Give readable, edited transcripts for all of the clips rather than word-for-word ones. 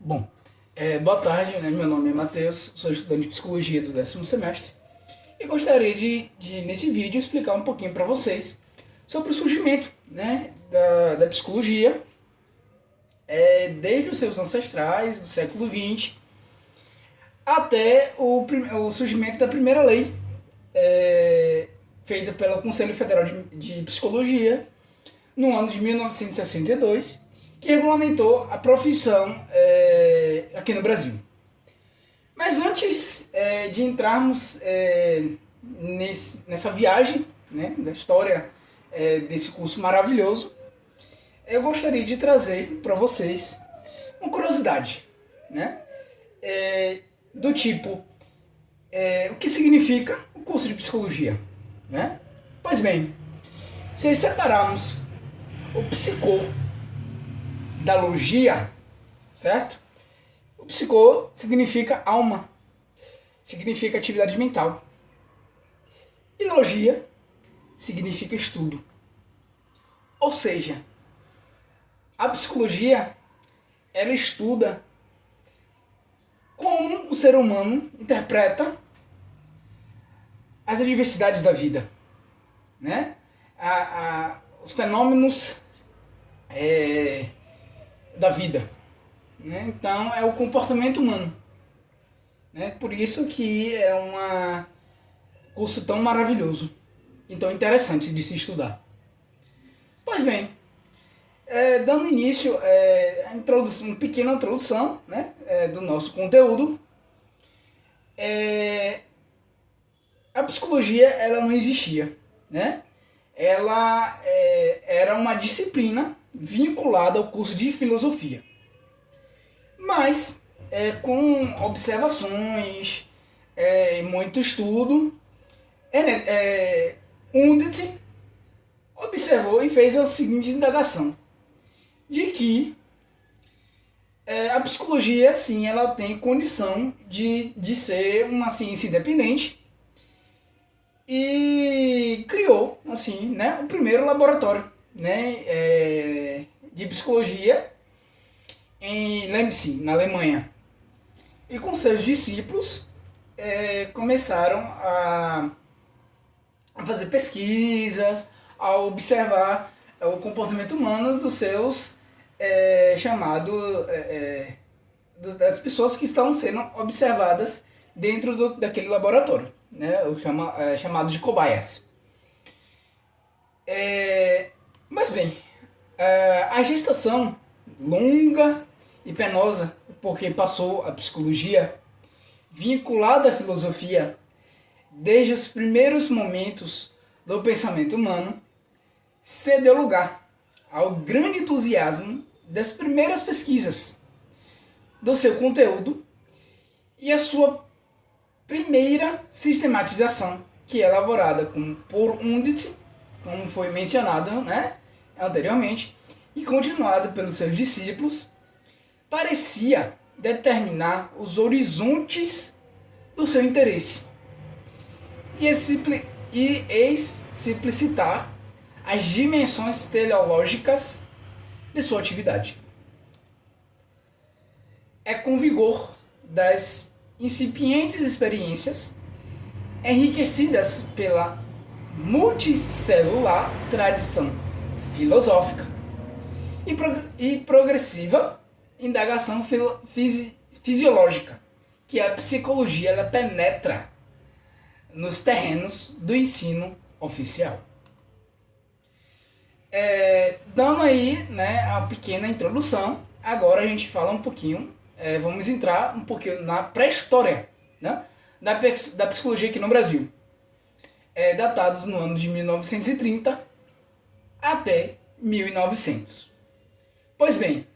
Bom, boa tarde, né? Meu nome é Matheus, sou estudante de Psicologia do 10º semestre e gostaria nesse vídeo, explicar um pouquinho para vocês sobre o surgimento, né, da psicologia desde os seus ancestrais, do século XX, até o surgimento da primeira lei feita pelo Conselho Federal de Psicologia no ano de 1962, que regulamentou a profissão aqui no Brasil. Mas antes de entrarmos nessa viagem, né, da história desse curso maravilhoso, eu gostaria de trazer para vocês uma curiosidade, né, do tipo, o que significa o curso de psicologia, né? Pois bem, se separarmos o psicô da logia, certo? O psicô significa alma, significa atividade mental. E logia significa estudo. Ou seja, a psicologia, ela estuda como o ser humano interpreta as adversidades da vida, né? Os fenômenos da vida, né? Então é o comportamento humano, né? Por isso que é um curso tão maravilhoso e tão interessante de se estudar. Pois bem, dando início a introdução, uma pequena introdução, né, do nosso conteúdo, a psicologia ela não existia, né? Ela era uma disciplina vinculada ao curso de filosofia. Mas, com observações, muito estudo, Undet observou e fez a seguinte indagação, de que a psicologia, sim, ela tem condição de ser uma ciência independente, e criou, assim, né, o primeiro laboratório, né, de psicologia em Leipzig, na Alemanha. E com seus discípulos começaram a fazer pesquisas, a observar o comportamento humano dos seus das pessoas que estão sendo observadas dentro daquele laboratório, né, chamado de cobaias. Mas bem, a gestação longa e penosa, porque passou a psicologia vinculada à filosofia desde os primeiros momentos do pensamento humano, cedeu lugar ao grande entusiasmo das primeiras pesquisas do seu conteúdo e a sua primeira sistematização, que é elaborada por Undet, como foi mencionado, né, anteriormente, e continuado pelos seus discípulos, parecia determinar os horizontes do seu interesse e explicitar as dimensões teleológicas de sua atividade. É com vigor das incipientes experiências enriquecidas pela multicelular tradição filosófica e progressiva indagação fisiológica que a psicologia ela penetra nos terrenos do ensino oficial. Dando aí, né, a pequena introdução, agora a gente fala um pouquinho, vamos entrar um pouquinho na pré-história, né, da psicologia aqui no Brasil, datados no ano de 1930 até 1900. Pois bem,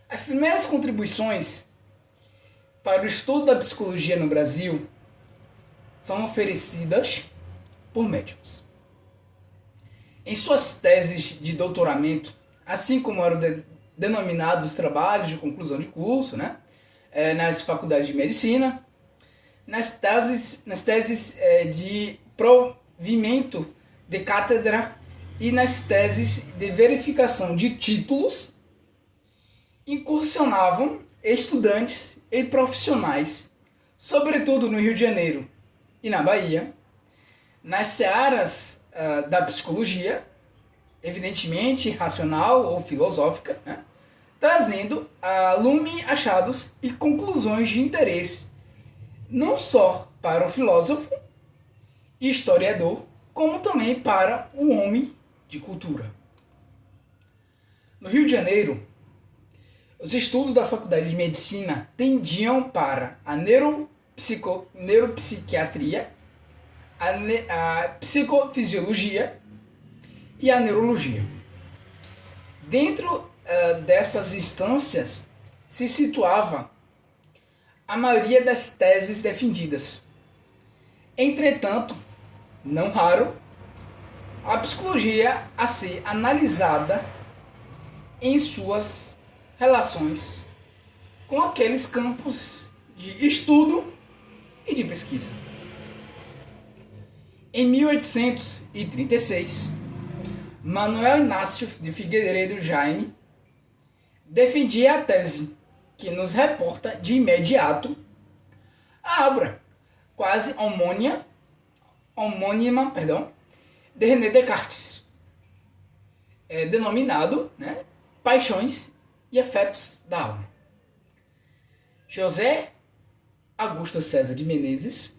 as primeiras contribuições para o estudo da psicologia no Brasil são oferecidas por médicos. Em suas teses de doutoramento, assim como eram denominados os trabalhos de conclusão de curso, né, nas faculdades de medicina, nas teses de provimento de cátedra e nas teses de verificação de títulos, incursionavam estudantes e profissionais, sobretudo no Rio de Janeiro e na Bahia, nas searas da psicologia, evidentemente racional ou filosófica, né? Trazendo a lume achados e conclusões de interesse, não só para o filósofo e historiador, como também para o homem de cultura. No Rio de Janeiro, os estudos da Faculdade de Medicina tendiam para a neuropsiquiatria, a psicofisiologia e a neurologia. Dentro dessas instâncias se situava a maioria das teses defendidas. Entretanto, não raro, a psicologia a ser analisada em suas relações com aqueles campos de estudo e de pesquisa. Em 1836, Manuel Inácio de Figueiredo Jaime defendia a tese que nos reporta de imediato a obra quase homônima de René Descartes, denominado, né, Paixões e Afetos da Alma. José Augusto César de Menezes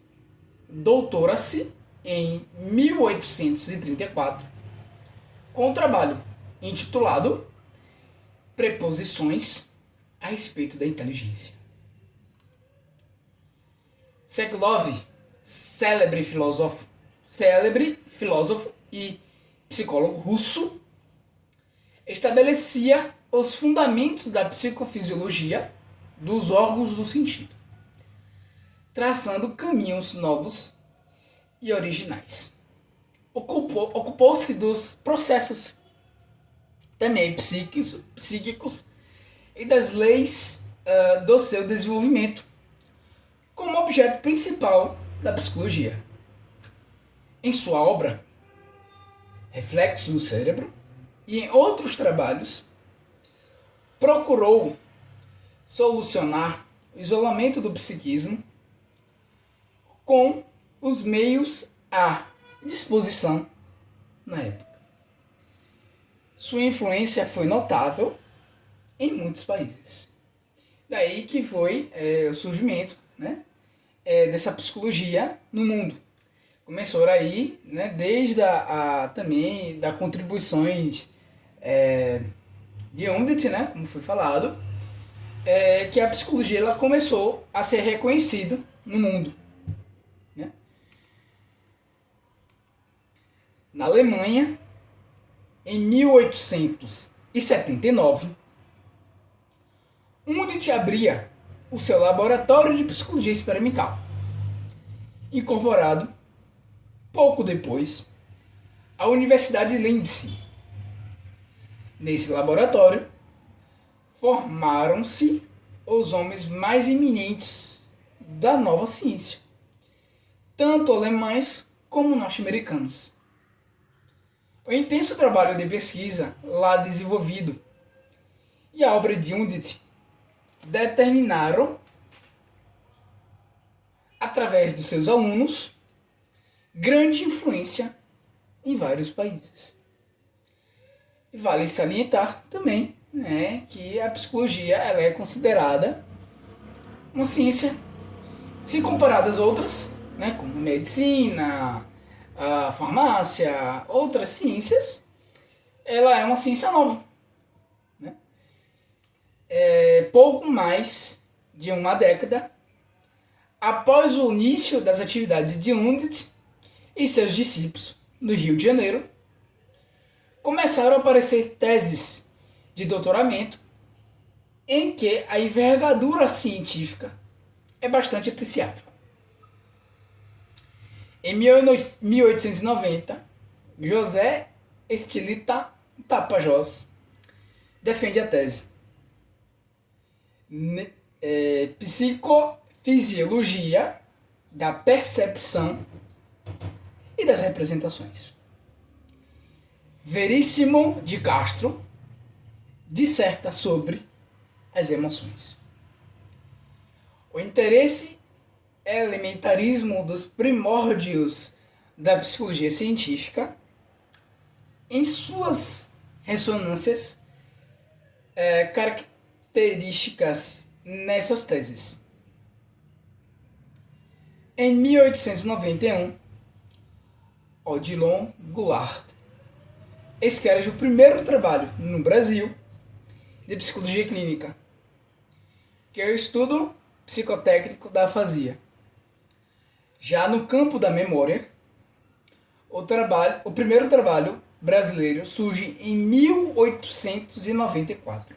doutora-se em 1834 com um trabalho intitulado Preposições a respeito da inteligência. Sokolov, célebre filósofo e psicólogo russo, estabelecia os fundamentos da psicofisiologia dos órgãos do sentido, traçando caminhos novos e originais. Ocupou-se dos processos também psíquicos e das leis do seu desenvolvimento como objeto principal da psicologia. Em sua obra, Reflexos no Cérebro, e em outros trabalhos, procurou solucionar o isolamento do psiquismo com os meios à disposição na época. Sua influência foi notável em muitos países. Daí que foi o surgimento, né, dessa psicologia no mundo. Começou aí, né, desde também das contribuições de Undit, né, como foi falado, que a psicologia ela começou a ser reconhecida no mundo. Né? Na Alemanha, em 1879, Undit abria o seu laboratório de psicologia experimental, incorporado pouco depois à Universidade de Linz. Nesse laboratório, formaram-se os homens mais eminentes da nova ciência, tanto alemães como norte-americanos. O intenso trabalho de pesquisa lá desenvolvido e a obra de Undit determinaram, através dos seus alunos, grande influência em vários países. E vale salientar também, né, que a psicologia ela é considerada uma ciência, se comparada às outras, né, como medicina, a farmácia, outras ciências, ela é uma ciência nova. Né? Pouco mais de uma década após o início das atividades de Undit e seus discípulos no Rio de Janeiro, começaram a aparecer teses de doutoramento em que a envergadura científica é bastante apreciável. Em 1890, José Estilita Tapajós defende a tese Psicofisiologia da percepção e das representações. Veríssimo de Castro disserta sobre as emoções. O interesse elementarismo dos primórdios da psicologia científica em suas ressonâncias características nessas teses. Em 1891, Odilon Goulart escreve o primeiro trabalho no Brasil de psicologia clínica, que é o estudo psicotécnico da afasia. Já no campo da memória, o primeiro trabalho brasileiro surge em 1894,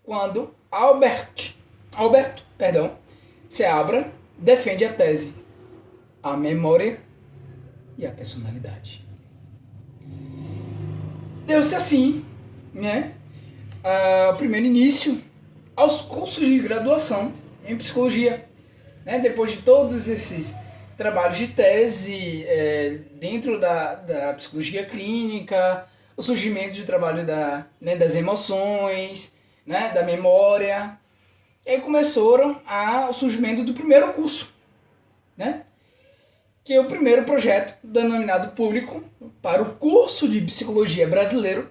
quando Alberto Seabra defende a tese A Memória e a Personalidade. Deu-se assim, o primeiro início aos cursos de graduação em psicologia, depois de todos esses trabalhos de tese dentro da psicologia clínica, o surgimento do trabalho das emoções, da memória. E aí começaram o surgimento do primeiro curso, que é o primeiro projeto denominado público para o curso de psicologia brasileiro.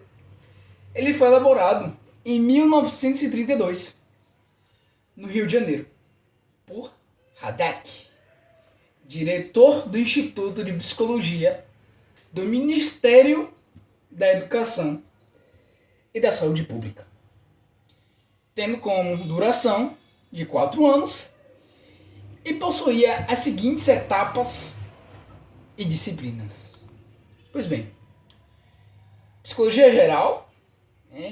Ele foi elaborado em 1932, no Rio de Janeiro, por Radek, diretor do Instituto de Psicologia do Ministério da Educação e da Saúde Pública, tendo como duração de 4 anos e possuía as seguintes etapas e disciplinas. Pois bem, psicologia geral,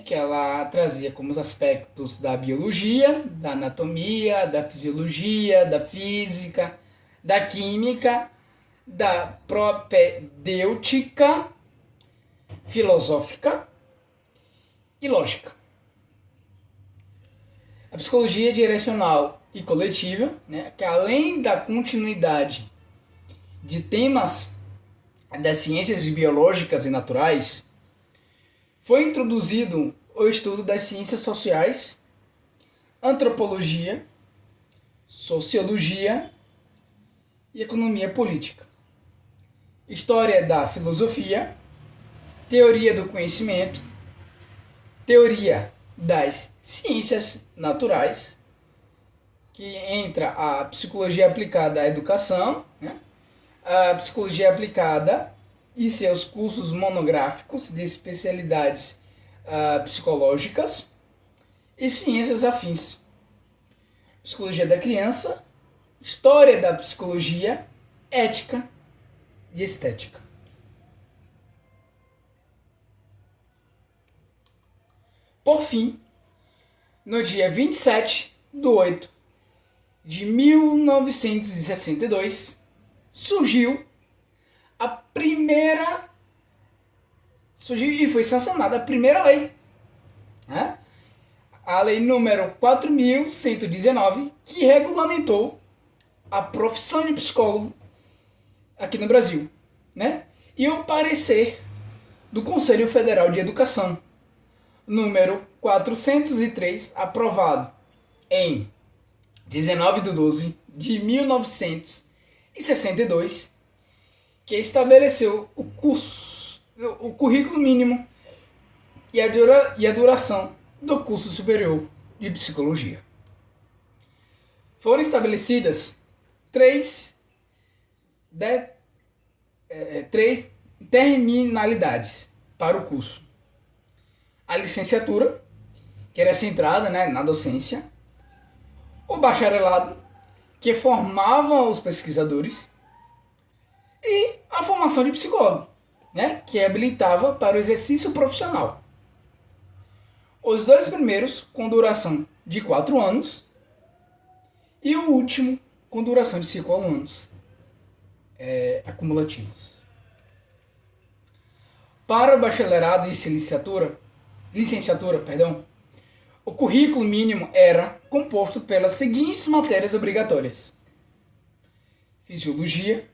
que ela trazia como os aspectos da biologia, da anatomia, da fisiologia, da física, da química, da propedêutica, filosófica e lógica. A psicologia direcional e coletiva, que além da continuidade de temas das ciências biológicas e naturais, foi introduzido o estudo das ciências sociais, antropologia, sociologia e economia política, história da filosofia, teoria do conhecimento, teoria das ciências naturais, que entra a psicologia aplicada à educação, a psicologia aplicada e seus cursos monográficos de especialidades psicológicas e ciências afins, psicologia da criança, história da psicologia, ética e estética. Por fim, no dia 27/8/1962, surgiu e foi sancionada a primeira lei, a lei número 4.119, que regulamentou a profissão de psicólogo aqui no Brasil, e o parecer do Conselho Federal de Educação, número 403, aprovado em 19/12/1962, que estabeleceu o currículo mínimo e a duração do curso superior de psicologia. Foram estabelecidas três terminalidades para o curso: a licenciatura, que era centrada na docência; o bacharelado, que formava os pesquisadores; e a formação de psicólogo, que habilitava para o exercício profissional. Os dois primeiros com duração de 4 anos e o último com duração de 5 anos acumulativos. Para o bacharelado e licenciatura, o currículo mínimo era composto pelas seguintes matérias obrigatórias: fisiologia,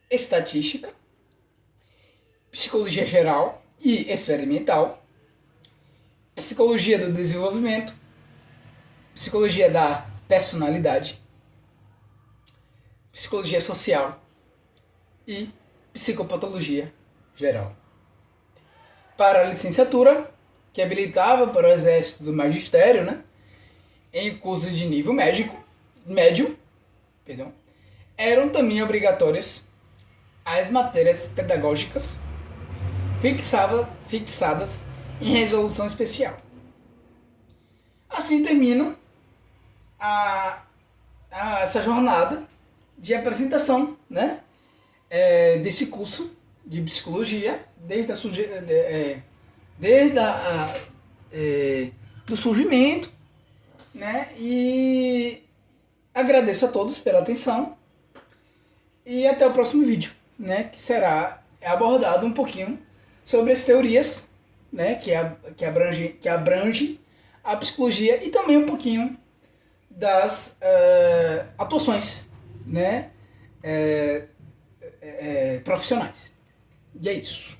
estatística, psicologia geral e experimental, psicologia do desenvolvimento, psicologia da personalidade, psicologia social e psicopatologia geral. Para a licenciatura, que habilitava para o exército do magistério, né, em cursos de nível médio, eram também obrigatórias as matérias pedagógicas fixadas em resolução especial. Assim termino essa jornada de apresentação, né, desse curso de psicologia, desde do surgimento, né, e agradeço a todos pela atenção e até o próximo vídeo, né, que será abordado um pouquinho sobre as teorias, né, que abrange a psicologia e também um pouquinho das atuações, né, profissionais. E é isso.